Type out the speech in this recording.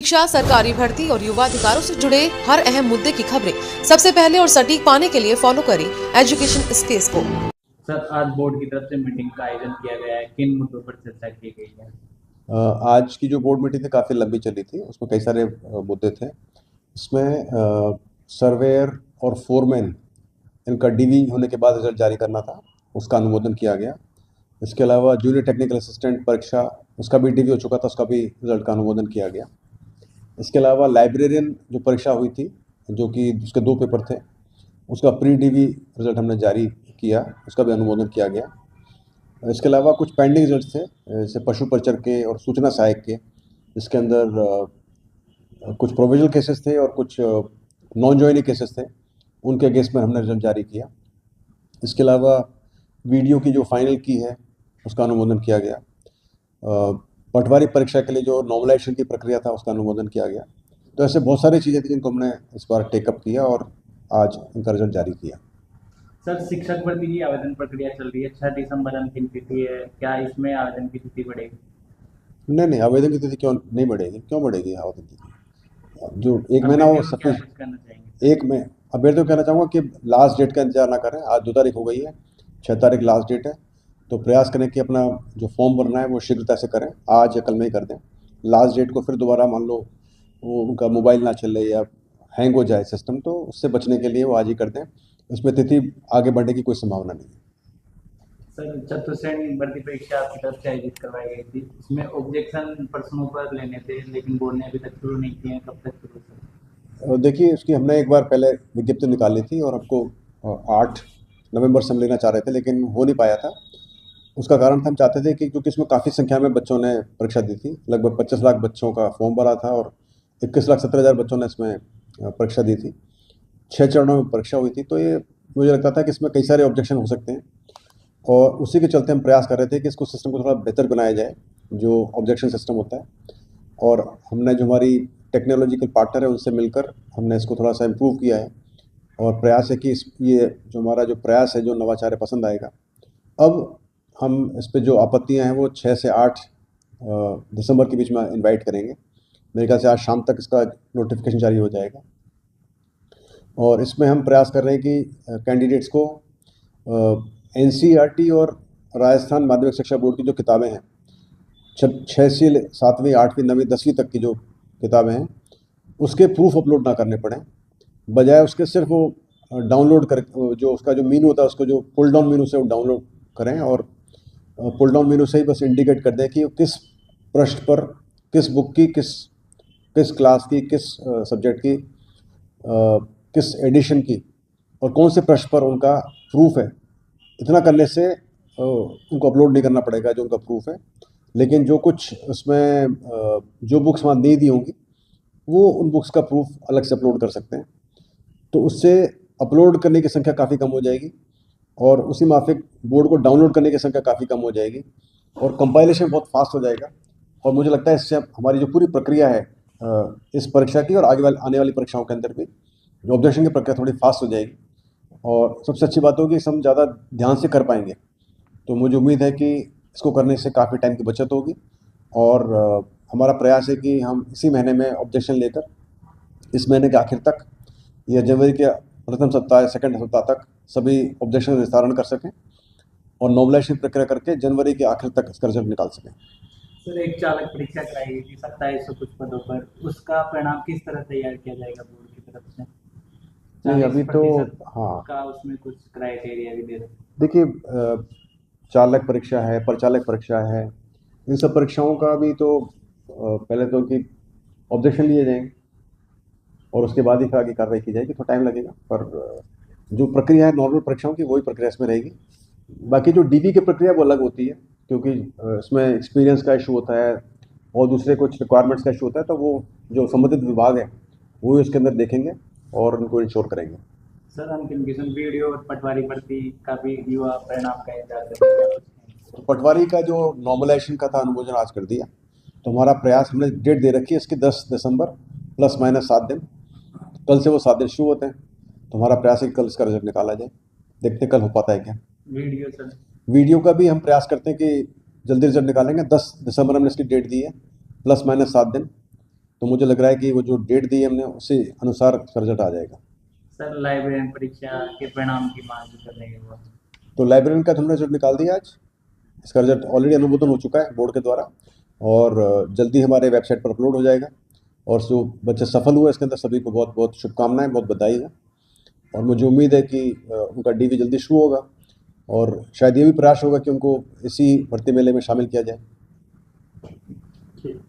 शिक्षा, सरकारी भर्ती और युवा अधिकारों से जुड़े हर अहम मुद्दे की खबरें सबसे पहले और सटीक पाने के लिए फॉलो करें एजुकेशन स्पेस को। सर, आज बोर्ड की तरफ से मीटिंग का आयोजन किया गया है, किन मुद्दों पर चर्चा की गई है? आज की जो बोर्ड मीटिंग थी काफ़ी लंबी चली थी, उसमें कई सारे मुद्दे थे। इसमें सर्वेयर और फोरमैन इनका डीवी होने के बाद रिजल्ट जारी करना था, उसका अनुमोदन किया गया। इसके अलावा जूनियर टेक्निकल असिस्टेंट परीक्षा, उसका भी डीवी हो चुका था, उसका भी रिजल्ट का अनुमोदन किया गया। इसके अलावा लाइब्रेरियन जो परीक्षा हुई थी, जो कि उसके 2 पेपर थे, उसका प्री डीवी रिजल्ट हमने जारी किया, उसका भी अनुमोदन किया गया। इसके अलावा कुछ पेंडिंग रिजल्ट थे, जैसे पशु परिचर के और सूचना सहायक के, जिसके अंदर कुछ प्रोविजनल केसेस थे और कुछ नॉन जॉइनिंग केसेस थे, उनके अगेंस्ट में हमने रिजल्ट जारी किया। इसके अलावा वीडियो की जो फाइनल की है, उसका अनुमोदन किया गया। पटवारी परीक्षा के लिए जो नॉर्मलाइजेशन की प्रक्रिया था, उसका अनुमोदन किया गया। तो ऐसे बहुत सारी चीज़ें थी जिनको हमने इस बार टेकअप किया और आज इनका रिजल्ट जारी किया। सर, शिक्षक भर्ती की आवेदन प्रक्रिया चल रही है, 6 दिसंबर अंतिम तिथि है, क्या इसमें आवेदन की तिथि बढ़ेगी? नहीं, आवेदन की तिथि क्यों नहीं बढ़ेगी? क्यों बढ़ेगी आवेदन की तिथि? जो 1 महीना वो अभ्यर्थियों को क्या कुछ करना चाहेंगे? 1 में अभ्यर्थियों को कहना चाहूँगा कि लास्ट डेट का इंतजार ना करें। आज 2 तारीख हो गई है, 6 तारीख लास्ट डेट है, तो प्रयास करें कि अपना जो फॉर्म भरना है वो शीघ्रता से करें, आज या कल में ही कर दें। लास्ट डेट को फिर दोबारा मान लो वो उनका मोबाइल ना चले या हैंग हो जाए सिस्टम, तो उससे बचने के लिए वो आज ही कर दें। उसमें तिथि आगे बढ़ने की कोई संभावना नहीं है। सर, चतुर्थ श्रेणी भर्ती परीक्षा आपकी तरफ से आयोजित करवाई गई थी, इसमें ऑब्जेक्शन प्रश्नों पर लेने थे, लेकिन बोर्ड ने अभी तक शुरू नहीं किए हैं, कब तक शुरू सर? देखिए, उसकी हमने एक बार पहले विज्ञप्ति निकाली थी और हमको 8 नवंबर से हम लेना चाह रहे थे, लेकिन हो नहीं पाया था। उसका कारण था, हम चाहते थे कि क्योंकि इसमें काफ़ी संख्या में बच्चों ने परीक्षा दी थी, लगभग 25 लाख बच्चों का फॉर्म भरा था और 21,70,000 बच्चों ने इसमें परीक्षा दी थी। 6 चरणों में परीक्षा हुई थी, तो ये मुझे लगता था कि इसमें कई सारे ऑब्जेक्शन हो सकते हैं और उसी के चलते हम प्रयास कर रहे थे कि इसको सिस्टम को थोड़ा बेहतर बनाया जाए, जो ऑब्जेक्शन सिस्टम होता है। और हमने जो हमारी टेक्नोलॉजिकल पार्टनर है, उनसे मिलकर हमने इसको थोड़ा सा इम्प्रूव किया है और प्रयास है कि ये जो हमारा जो प्रयास है, जो नवाचार है, पसंद आएगा। अब हम इस पे जो आपत्तियां हैं वो 6 से 8 दिसंबर के बीच में इनवाइट करेंगे। मेरे ख्याल से आज शाम तक इसका नोटिफिकेशन जारी हो जाएगा और इसमें हम प्रयास कर रहे हैं कि कैंडिडेट्स को एनसीईआरटी और राजस्थान माध्यमिक शिक्षा बोर्ड की जो किताबें हैं, 6 से 7वीं 8वीं 9वीं 10वीं तक की जो किताबें हैं, उसके प्रूफ अपलोड ना करने पड़ें। बजाय उसके सिर्फ वो डाउनलोड कर, जो उसका जो मेनू होता है, उसको जो पुल डाउन मेनू से वो डाउनलोड करें और पुल डाउन मेनू से ही बस इंडिकेट कर दें कि वो किस पृष्ठ पर, किस बुक की, किस क्लास की, किस सब्जेक्ट की, किस एडिशन की और कौन से पृष्ठ पर उनका प्रूफ है। इतना करने से उनको अपलोड नहीं करना पड़ेगा जो उनका प्रूफ है, लेकिन जो कुछ उसमें जो बुक्स वहाँ नहीं दी होंगी, वो उन बुक्स का प्रूफ अलग से अपलोड कर सकते हैं। तो उससे अपलोड करने की संख्या काफ़ी कम हो जाएगी और उसी माफिक बोर्ड को डाउनलोड करने की संख्या काफ़ी कम हो जाएगी और कंपाइलेशन बहुत फास्ट हो जाएगा। और मुझे लगता है इससे हमारी जो पूरी प्रक्रिया है इस परीक्षा की और आने वाली परीक्षाओं के अंदर भी जो ऑब्जेक्शन की प्रक्रिया थोड़ी फास्ट हो जाएगी और सबसे अच्छी बात होगी हम ज़्यादा ध्यान से कर पाएंगे। तो मुझे उम्मीद है कि इसको करने से काफ़ी टाइम की बचत होगी और हमारा प्रयास है कि हम इसी महीने में ऑब्जेक्शन लेकर इस महीने के आखिर तक या जनवरी के प्रथम सप्ताह या सेकंड सप्ताह तक सभी ऑब्जेक्शन का निस्तारण कर सकें और नॉर्मलाइजेशन प्रक्रिया करके जनवरी के आखिर तक इसका रिजल्ट निकाल सकें। सर, एक चालक परीक्षा कराई गई थी 2700 कुछ पदों पर, उसका परिणाम किस तरह तैयार किया जाएगा बोर्ड की तरफ से? नहीं, अभी तो 40% हाँ, का उसमें कुछ क्राइटेरिया भी दे रहे हैं। देखिए, चालक परीक्षा है, परिचालक परीक्षा है, इन सब परीक्षाओं का भी तो पहले तो उनकी ऑब्जेक्शन लिए जाएंगे और उसके बाद ही फिर आगे कार्रवाई की जाएगी। थोड़ा टाइम लगेगा, पर जो प्रक्रिया है नॉर्मल परीक्षाओं की, वही प्रक्रिया इसमें रहेगी। बाकी जो डीबी की प्रक्रिया वो अलग होती है, क्योंकि इसमें एक्सपीरियंस का इशू होता है और दूसरे कुछ रिक्वायरमेंट्स का इशू होता है, तो वो जो संबंधित विभाग है वो ही उसके अंदर देखेंगे और उनको इंश्योर करेंगे। सर, अंतिम किस्म वीडियो और पटवारी भर्ती का भी युवा परिणाम का इंतजार करेंगे? पटवारी का जो नॉर्मलाइजेशन का था, अनुमोदन आज कर दिया, तो हमारा प्रयास, हमने डेट दे रखी है इसकी 10 दिसंबर प्लस माइनस 7 दिन, कल से वो 7 दिन शुरू होते हैं। तो हमारा प्रयास है कि कल इसका रिजल्ट निकाला जाए, देखते हैं कल हो पाता है क्या। Video sir? वीडियो का भी हम प्रयास करते हैं कि जल्दी रिजल्ट निकालेंगे। 10 दिसंबर हमने इसकी डेट दी है, प्लस माइनस 7 दिन, तो मुझे लग रहा है कि वो जो डेट दी है हमने उसी अनुसार इसका रिजल्ट आ जाएगा। सर लाइब्रेरियन परीक्षा के परिणाम की मांग कर रहे हैं वो। तो लाइब्रेरियन का तो हमने रिजल्ट निकाल दिया आज। इसका रिजल्ट ऑलरेडी अनुमोदन हो चुका है बोर्ड के द्वारा और जल्दी हमारे वेबसाइट पर अपलोड हो जाएगा। और जो बच्चे सफल हुए इसके अंदर सभी को बहुत बहुत शुभकामनाएं, बहुत बधाई है। और मुझे उम्मीद है कि उनका डीवी जल्दी शुरू होगा और शायद ये भी प्रयास होगा कि उनको इसी भर्ती मेले में शामिल किया जाए। ठीक।